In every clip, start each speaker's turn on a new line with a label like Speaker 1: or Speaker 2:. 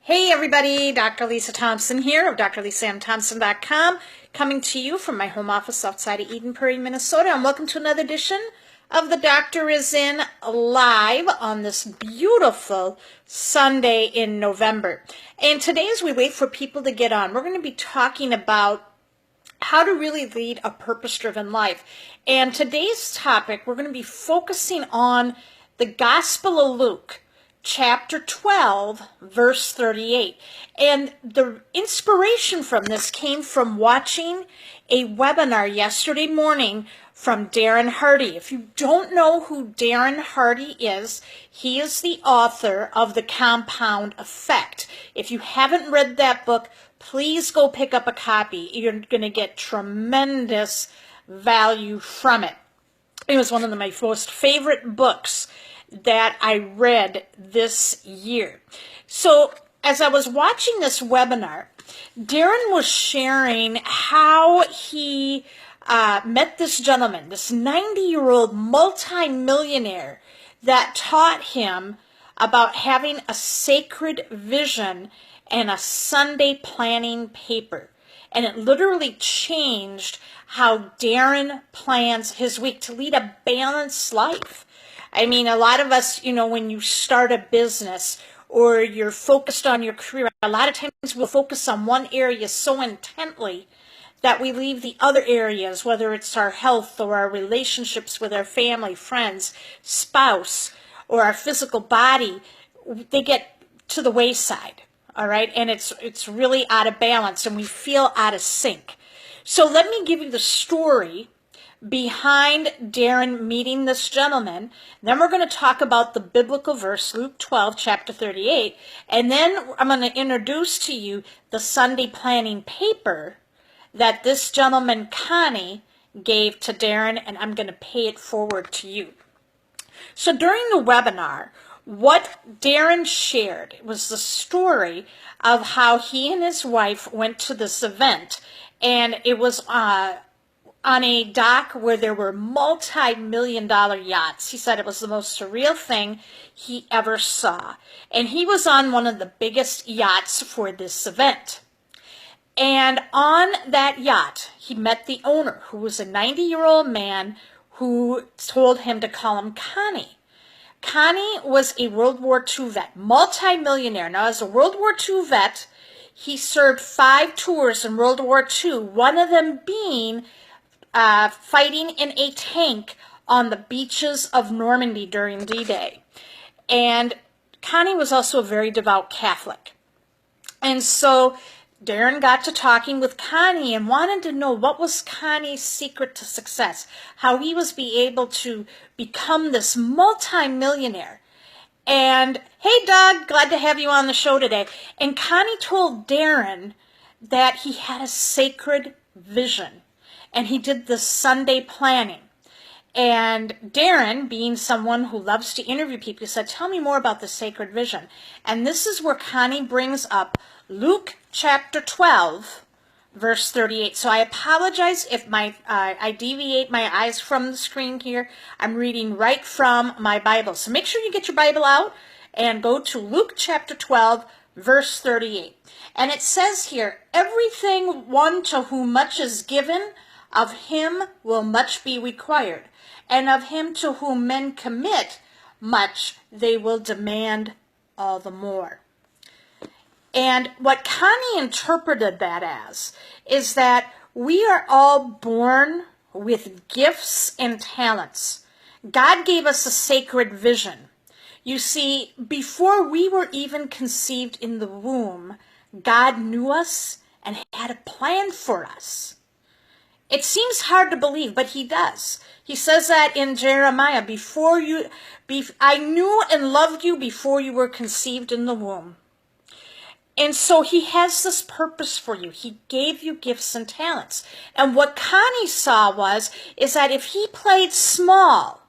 Speaker 1: Hey everybody, Dr. Lisa Thompson here of drlisamthompson.com, coming to you from my home office outside of Eden Prairie, Minnesota, and welcome to another edition of The Doctor Is In live on this beautiful Sunday in November. And today, as we wait for people to get on, we're going to be talking about how to really lead a purpose-driven life. And today's topic, we're going to be focusing on the Gospel of Luke, chapter 12, verse 38. And the inspiration from this came from watching a webinar yesterday morning from Darren Hardy. If you don't know who Darren Hardy is, he is the author of The Compound Effect. If you haven't read that book, please go pick up a copy. You're going to get tremendous value from it. It was one of my most favorite books that I read this year. So as I was watching this webinar, Darren was sharing how he met this gentleman, this 90-year-old multimillionaire that taught him about having a sacred vision and a Sunday planning paper. And it literally changed how Darren plans his week to lead a balanced life. I mean, a lot of us, when you start a business or you're focused on your career, a lot of times we'll focus on one area so intently that we leave the other areas, whether it's our health or our relationships with our family, friends, spouse, or our physical body, they get to the wayside, all right? And it's really out of balance and we feel out of sync. So let me give you the story behind Darren meeting this gentleman. Then we're going to talk about the biblical verse, Luke 12, chapter 38. And then I'm going to introduce to you the Sunday planning paper that this gentleman, Connie, gave to Darren, and I'm going to pay it forward to you. So during the webinar, what Darren shared was the story of how he and his wife went to this event, and it was on a dock where there were multi-million-dollar yachts. He said it was the most surreal thing he ever saw. And he was on one of the biggest yachts for this event. And on that yacht, he met the owner, who was a 90-year-old man who told him to call him Connie. Connie was a World War II vet, multi-millionaire. Now, as a World War II vet, he served 5 tours in World War II, one of them being fighting in a tank on the beaches of Normandy during D-Day. And Connie was also a very devout Catholic. And so Darren got to talking with Connie and wanted to know what was Connie's secret to success, how he was able to become this multi-millionaire. And hey, Doug, glad to have you on the show today. And Connie told Darren that he had a sacred vision. And he did the Sunday planning. And Darren, being someone who loves to interview people, said, tell me more about the sacred vision. And this is where Connie brings up Luke chapter 12, verse 38. So I apologize if I deviate my eyes from the screen here. I'm reading right from my Bible. So make sure you get your Bible out and go to Luke chapter 12, verse 38. And it says here, everything one to whom much is given, of him will much be required, and of him to whom men commit much, they will demand all the more. And what Connie interpreted that as is that we are all born with gifts and talents. God gave us a sacred vision. You see, before we were even conceived in the womb, God knew us and had a plan for us. It seems hard to believe, but he does. He says that in Jeremiah, I knew and loved you before you were conceived in the womb. And so he has this purpose for you. He gave you gifts and talents. And what Connie saw is that if he played small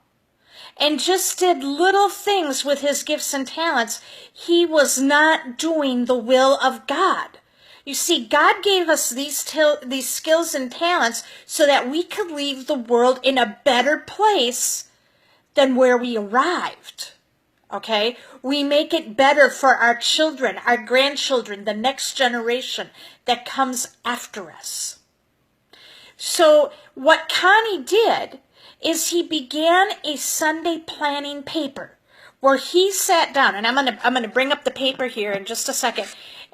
Speaker 1: and just did little things with his gifts and talents, he was not doing the will of God. You see, God gave us these skills and talents so that we could leave the world in a better place than where we arrived. Okay? We make it better for our children, our grandchildren, the next generation that comes after us. So what Connie did is he began a Sunday planning paper where he sat down, and I'm gonna bring up the paper here in just a second,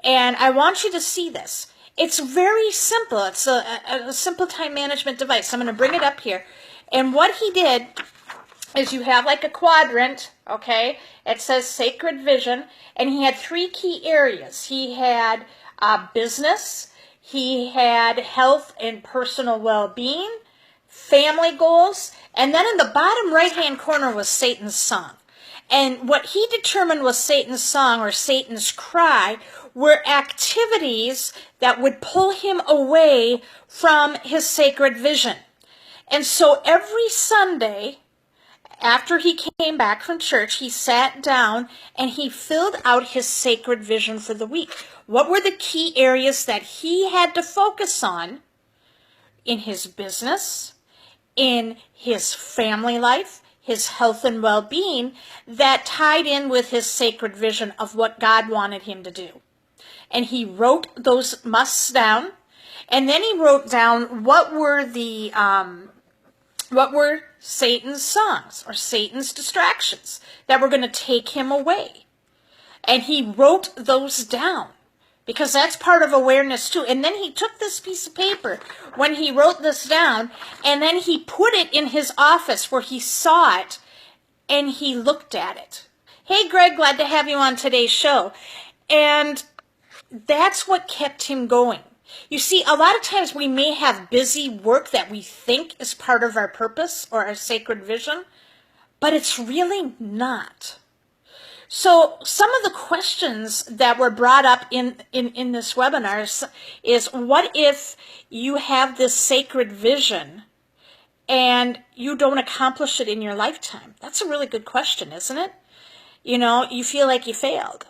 Speaker 1: and I want you to see this. It's very simple. It's a simple time management device. I'm gonna bring it up here, and what he did is you have like a quadrant, okay? It says SacredVision, and he had 3 key areas. He had business, he had health and personal well-being, family goals, and then in the bottom right-hand corner was Satan's song. And what he determined was Satan's song or Satan's cry were activities that would pull him away from his sacred vision. And so every Sunday, after he came back from church, he sat down and he filled out his sacred vision for the week. What were the key areas that he had to focus on in his business, in his family life, his health and well-being, that tied in with his sacred vision of what God wanted him to do? And he wrote those musts down, and then he wrote down what were Satan's songs or Satan's distractions that were going to take him away. And he wrote those down because that's part of awareness too. And then he took this piece of paper when he wrote this down, and then he put it in his office where he saw it and he looked at it. Hey, Greg, glad to have you on today's show. And that's what kept him going. You see, a lot of times we may have busy work that we think is part of our purpose or our sacred vision, but it's really not. So some of the questions that were brought up in this webinar is what if you have this sacred vision and you don't accomplish it in your lifetime? That's a really good question, isn't it? You know, you feel like you failed.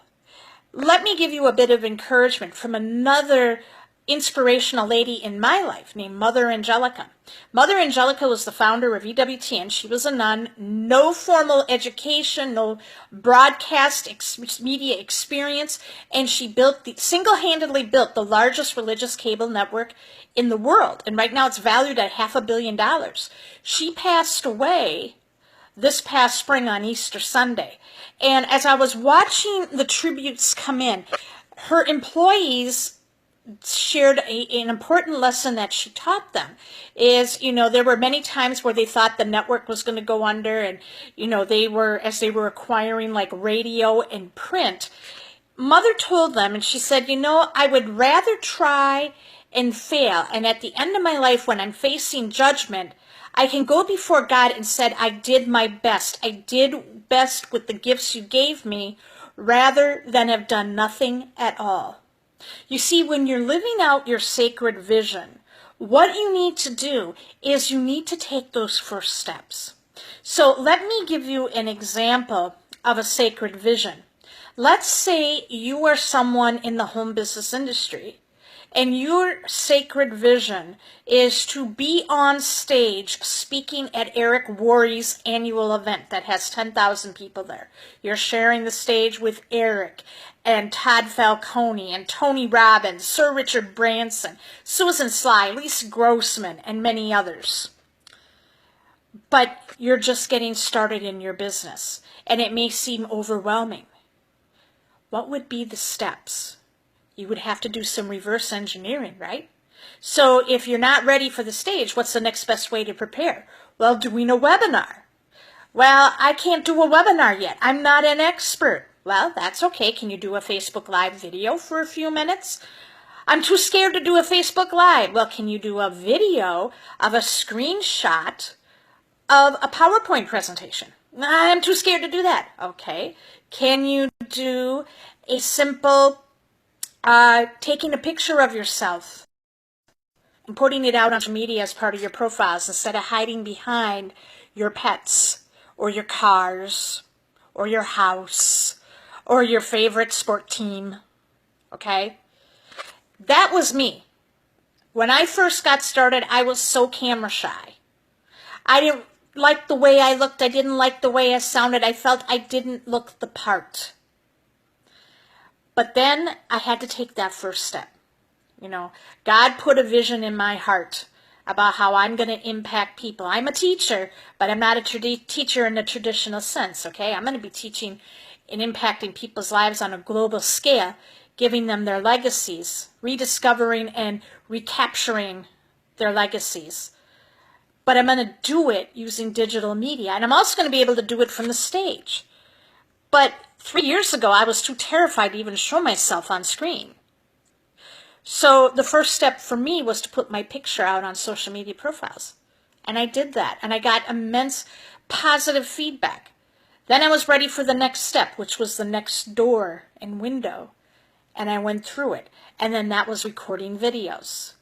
Speaker 1: Let me give you a bit of encouragement from another inspirational lady in my life named Mother Angelica. Mother Angelica was the founder of EWTN. She was a nun, no formal education, no broadcast media experience, and she single-handedly built the largest religious cable network in the world. And right now it's valued at $500 million. She passed away this past spring on Easter Sunday. And as I was watching the tributes come in, her employees shared an important lesson that she taught them is, you know, there were many times where they thought the network was going to go under, and, you know, as they were acquiring like radio and print, Mother told them, and she said, you know, I would rather try and fail, and at the end of my life when I'm facing judgment, I can go before God and said, I did my best. I did best with the gifts you gave me, rather than have done nothing at all. You see, when you're living out your sacred vision, what you need to do is you need to take those first steps. So let me give you an example of a sacred vision. Let's say you are someone in the home business industry, and your sacred vision is to be on stage speaking at Eric Worre's annual event that has 10,000 people there. You're sharing the stage with Eric and Todd Falcone and Tony Robbins, Sir Richard Branson, Susan Sly, Lisa Grossman, and many others. But you're just getting started in your business, and it may seem overwhelming. What would be the steps? You would have to do some reverse engineering, right? So if you're not ready for the stage, what's the next best way to prepare? Well, doing a webinar. Well, I can't do a webinar yet. I'm not an expert. Well, that's okay. Can you do a Facebook Live video for a few minutes? I'm too scared to do a Facebook Live. Well, can you do a video of a screenshot of a PowerPoint presentation? I'm too scared to do that. Okay. Can you do a simple taking a picture of yourself and putting it out on social media as part of your profiles instead of hiding behind your pets or your cars or your house or your favorite sport team? Okay? That was me. When I first got started, I was so camera shy. I didn't like the way I looked. I didn't like the way I sounded. I felt I didn't look the part. But then I had to take that first step. You know, God put a vision in my heart about how I'm going to impact people. I'm a teacher, but I'm not a teacher in the traditional sense, okay? I'm going to be teaching and impacting people's lives on a global scale, giving them their legacies, rediscovering and recapturing their legacies. But I'm going to do it using digital media, and I'm also going to be able to do it from the stage. But 3 years ago, I was too terrified to even show myself on screen. So the first step for me was to put my picture out on social media profiles. And I did that, and I got immense positive feedback. Then I was ready for the next step, which was the next door and window. And I went through it. And then that was recording videos.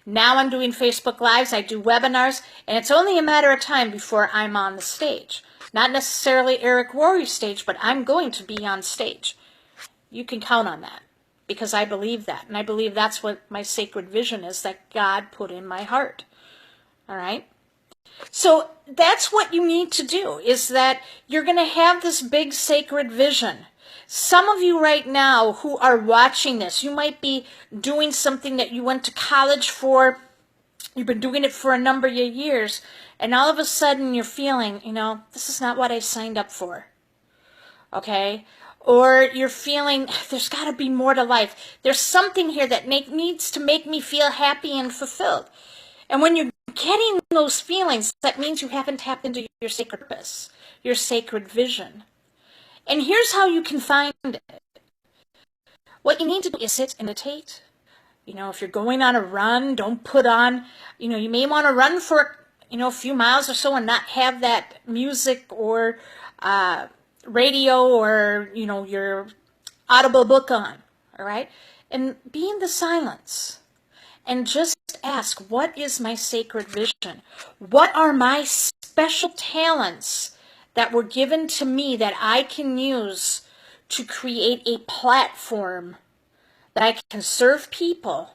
Speaker 1: Now I'm doing Facebook Lives, I do webinars, and it's only a matter of time before I'm on the stage. Not necessarily Eric Worre's stage, but I'm going to be on stage. You can count on that, because I believe that. And I believe that's what my sacred vision is that God put in my heart. All right? So that's what you need to do, is that you're going to have this big sacred vision. Some of you right now who are watching this, you might be doing something that you went to college for, you've been doing it for a number of years, and all of a sudden you're feeling, you know, this is not what I signed up for, okay? Or you're feeling, there's got to be more to life. There's something here that needs to make me feel happy and fulfilled. And when you're getting those feelings, that means you haven't tapped into your sacred purpose, your sacred vision. And here's how you can find it. What you need to do is sit and meditate. You know, if you're going on a run, don't put on, you know, you may want to run for, you know, a few miles or so and not have that music or radio or, you know, your audible book on, all right? And be in the silence and just ask, what is my sacred vision? What are my special talents that were given to me that I can use to create a platform that I can serve people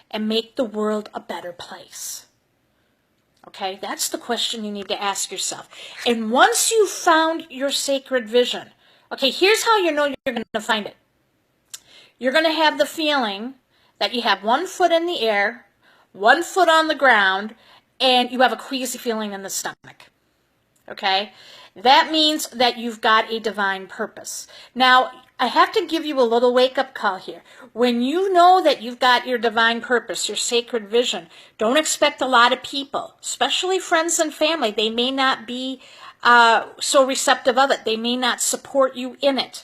Speaker 1: and make the world a better place? Okay, that's the question you need to ask yourself. And once you've found your sacred vision, okay, here's how you know you're going to find it. You're going to have the feeling that you have 1 foot in the air, 1 foot on the ground, and you have a queasy feeling in the stomach. Okay? That means that you've got a divine purpose. Now, I have to give you a little wake-up call here. When you know that you've got your divine purpose, your sacred vision, don't expect a lot of people, especially friends and family. They may not be so receptive of it. They may not support you in it.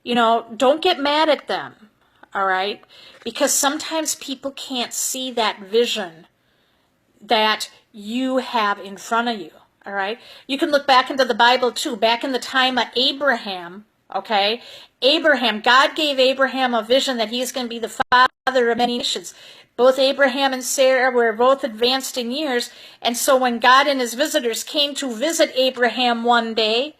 Speaker 1: You know, don't get mad at them, all right? Because sometimes people can't see that vision that you have in front of you. All right. You can look back into the Bible too. Back in the time of Abraham, okay? Abraham, God gave Abraham a vision that he is going to be the father of many nations. Both Abraham and Sarah were both advanced in years. And so when God and his visitors came to visit Abraham one day,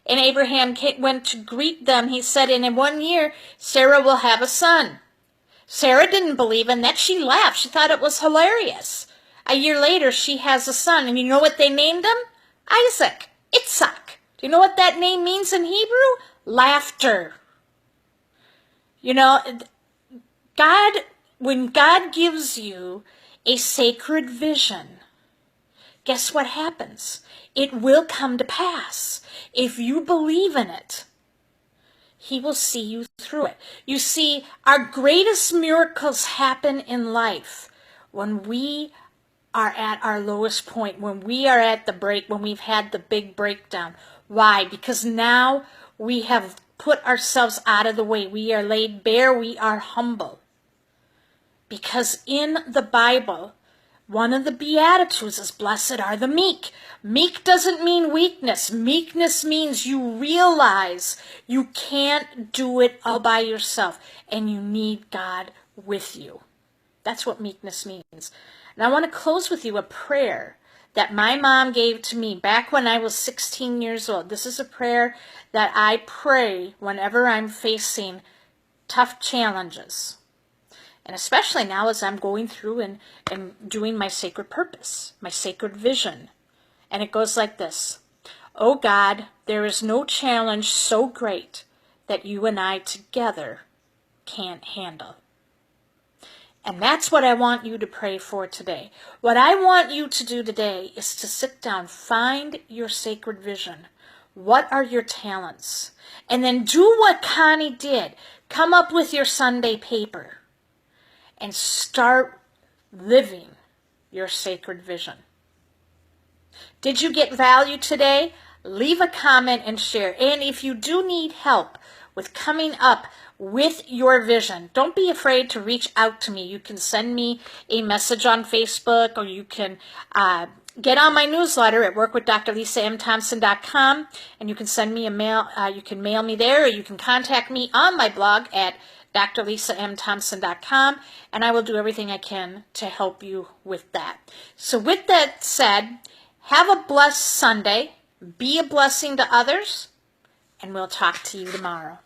Speaker 1: and Abraham went to greet them, he said, and in 1 year, Sarah will have a son. Sarah didn't believe in that. She laughed. She thought it was hilarious. A year later, she has a son, and you know what they named him? Isaac. Itzhak. Do you know what that name means in Hebrew? Laughter. You know, when God gives you a sacred vision, guess what happens? It will come to pass. If you believe in it, he will see you through it. You see, our greatest miracles happen in life when we are at our lowest point, when we are at the break, when we've had the big breakdown. Why? Because now we have put ourselves out of the way. We are laid bare. We are humble. Because in the Bible, one of the Beatitudes is, blessed are the meek. Meek doesn't mean weakness. Meekness means you realize you can't do it all by yourself, and you need God with you. That's what meekness means. And I want to close with you a prayer that my mom gave to me back when I was 16 years old. This is a prayer that I pray whenever I'm facing tough challenges. And especially now as I'm going through and doing my sacred purpose, my sacred vision, And it goes like this. Oh God, there is no challenge so great that you and I together can't handle. And that's what I want you to pray for today. What I want you to do today is to sit down, find your sacred vision. What are your talents? And then do what Connie did. Come up with your Sunday paper and start living your sacred vision. Did you get value today? Leave a comment and share. And if you do need help with coming up with your vision, don't be afraid to reach out to me. You can send me a message on Facebook, or you can get on my newsletter at workwithdrlisamthompson.com, and you can send me a mail. You can mail me there, or you can contact me on my blog at drlisamthompson.com, and I will do everything I can to help you with that. So with that said, have a blessed Sunday. Be a blessing to others, and we'll talk to you tomorrow.